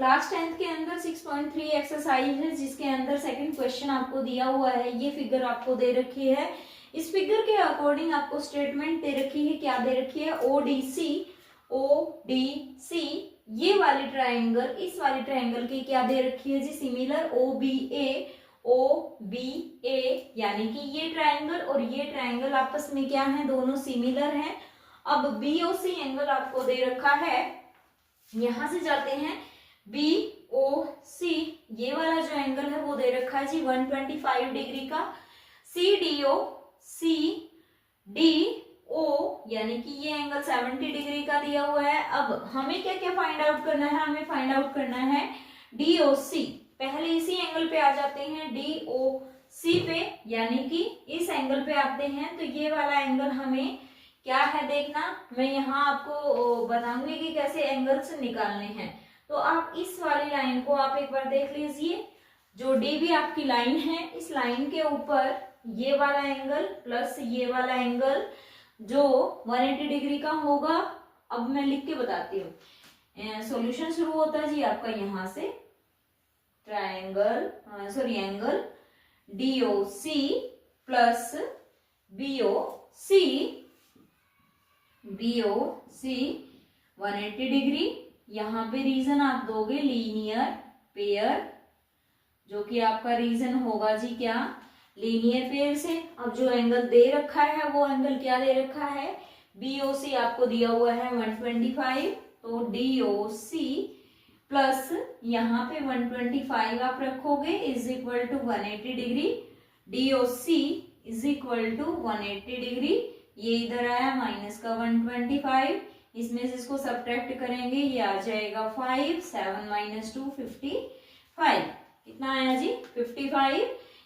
Class 10th के अंदर 6.3 exercise है जिसके अंदर सेकंड क्वेश्चन आपको दिया हुआ है। ये फिगर आपको दे रखी है। इस फिगर के अकॉर्डिंग आपको स्टेटमेंट दे रखी है। क्या दे रखी है? ओडीसी ये वाली ट्राइंगल इस वाली ट्राइंगल की क्या दे रखी है जी? सिमिलर ओबीए यानी कि ये ट्राइंगल और ये ट्राइंगल आपस में क्या है? दोनों सिमिलर हैं। अब बीओसी एंगल आपको दे रखा है। यहां से जाते हैं बीओसी, ये वाला जो एंगल है वो दे रखा है जी 125 डिग्री का। सीडीओ यानी कि ये एंगल 70 डिग्री का दिया हुआ है। अब हमें क्या क्या फाइंड आउट करना है? हमें फाइंड आउट करना है डीओसी। पहले इसी एंगल पे आ जाते हैं, डीओसी पे, यानी कि इस एंगल पे आते हैं। तो ये वाला एंगल हमें क्या है देखना। मैं यहाँ आपको बताऊंगी कि कैसे एंगल्स निकालने हैं। तो आप इस वाली लाइन को आप एक बार देख लीजिए। जो डी भी आपकी लाइन है, इस लाइन के ऊपर ये वाला एंगल प्लस ये वाला एंगल जो 180 डिग्री का होगा। अब मैं लिख के बताती हूँ। सॉल्यूशन शुरू होता है जी आपका यहाँ से। Angle DOC plus BOC 180 degree. यहाँ पे रीजन आप दोगे लीनियर पेयर, जो कि आपका रीजन होगा जी क्या? लीनियर पेयर से। अब जो एंगल दे रखा है वो एंगल क्या दे रखा है? बीओसी आपको दिया हुआ है 125, तो डीओसी प्लस यहाँ पे 125 आप रखोगे is equal to 180 degree. DOC is equal to 180 degree. ये इधर आया माइनस का 125, इसमें से इसको सब्ट्रैक्ट करेंगे, ये आ जाएगा 5, 7 माइनस 2 55। कितना आया जी? 55।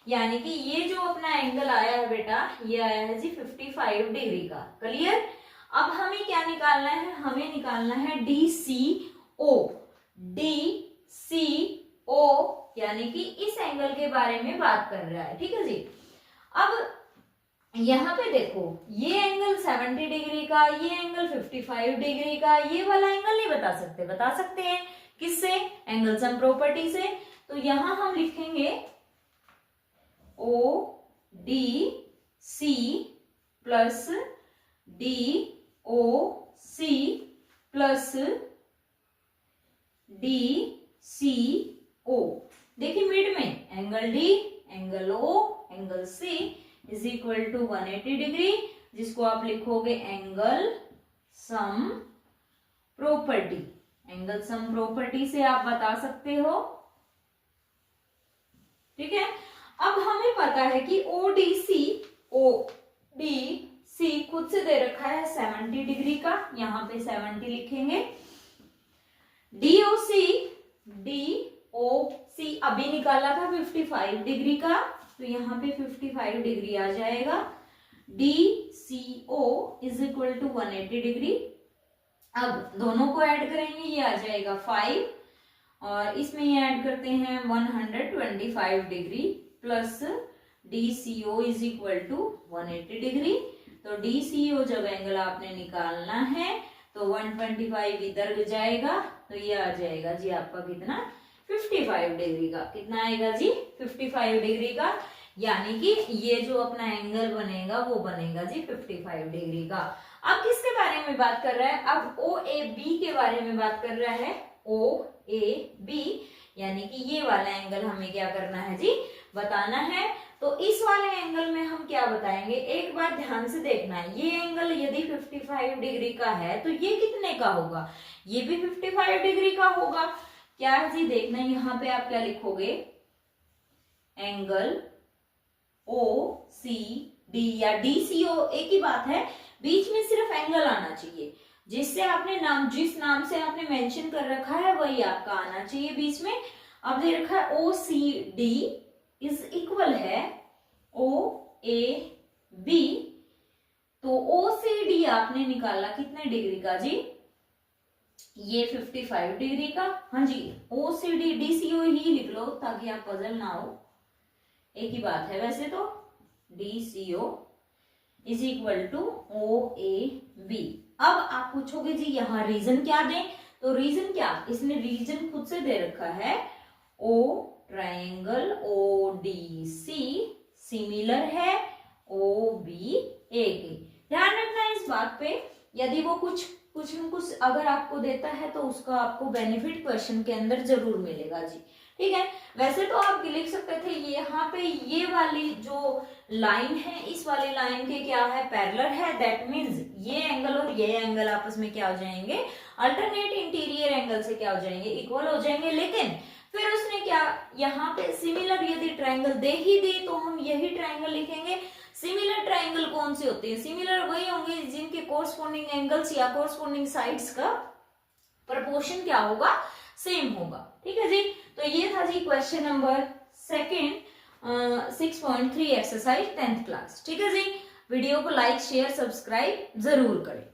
यानी कि ये जो अपना एंगल आया है बेटा, ये आया है जी 55 डिग्री का। क्लियर? अब हमें क्या निकालना है? हमें निकालना है डीसीओ यानी कि इस एंगल के बारे में बात कर रहा है। ठीक है जी। अब यहाँ पे देखो, ये एंगल 70 डिग्री का, ये एंगल 55 डिग्री का, ये वाला एंगल नहीं बता सकते। बता सकते हैं किससे? एंगल सम प्रॉपर्टी से। तो यहां हम लिखेंगे O D C plus D O C plus D C O. देखिए मिड में angle D, angle O, angle C is equal to 180 degree, जिसको आप लिखोगे angle sum property. Angle sum property से आप बता सकते हो। ठीक है। अब हमें पता है कि ओडीसी खुद से दे रखा है 70 डिग्री का, यहां पे 70 लिखेंगे। डीओसी अभी निकाला था 55 डिग्री का, तो यहाँ पे 55 डिग्री आ जाएगा। DCO is equal to 180 degree. अब दोनों को ऐड करेंगे, ये आ जाएगा 5 और इसमें ये ऐड करते हैं 125 degree plus DCO is equal to 180 degree. तो डीसीओ जब एंगल आपने निकालना है तो 125 इधर जाएगा, तो ये आ जाएगा जी आपका कितना? 55 डिग्री का। कितना आएगा जी? 55 डिग्री का। यानी कि ये जो अपना एंगल बनेगा वो बनेगा जी 55 डिग्री का। अब किसके बारे में बात कर रहा है? अब ओ ए बी के बारे में बात कर रहा है। ओ ए बी यानी कि ये वाला एंगल हमें क्या करना है जी? बताना है। तो इस वाले एंगल में हम क्या बताएंगे? एक बार ध्यान से देखना है। ये एंगल यदि 55 डिग्री का है तो ये कितने का होगा? ये भी 55 डिग्री का होगा। क्या है जी? देखना, यहाँ पे आप क्या लिखोगे? एंगल ओ सी डी या डी सी ओ, एक ही बात है, बीच में सिर्फ एंगल आना चाहिए। जिससे आपने जिस नाम से आपने मेंशन कर रखा है वही आपका आना चाहिए बीच में। अब दे रखा है ओ सी डी इज इक्वल है ओ ए बी। तो ओ सी डी आपने निकाला कितने डिग्री का जी? ये 55 डिग्री का। हाँ जी, ओ सी डी डी सी ओ ही लिख लो ताकि आप पजल ना हो, एक ही बात है वैसे तो। D C O is equal to O A B. अब आप पूछोगे जी यहाँ रीजन क्या दें? तो रीजन क्या, इसने रीजन खुद से दे रखा है, ओ ट्रायंगल ODC सिमिलर है OBA के। ध्यान रखना है इस बात पे, यदि वो कुछ न कुछ अगर आपको देता है तो उसका आपको बेनिफिट क्वेश्चन के अंदर जरूर मिलेगा जी, ठीक है। वैसे तो आप लिख सकते थे ये यहाँ पे ये वाली जो लाइन है, इस वाली लाइन के क्या है, पैरेलल है, दैट मींस ये एंगल और ये एंगल आपस में क्या हो जाएंगे, अल्टरनेट इंटीरियर एंगल से क्या हो जाएंगे, इक्वल हो जाएंगे। लेकिन फिर उसने क्या यहाँ पे सिमिलर यदि ट्रायंगल दे ही दी तो हम यही ट्रायंगल लिखेंगे। सिमिलर ट्रायंगल कौन से होते हैं, सिमिलर वही होंगे जिनके कोरस्पोंडिंग एंगल्स या कोरस्पोंडिंग साइड्स का प्रोपोर्शन क्या होगा, सेम होगा, ठीक है जी। तो ये था जी question number second 6.3 exercise 10th class, ठीक है जी। वीडियो को लाइक शेयर सब्सक्राइब जरूर करें।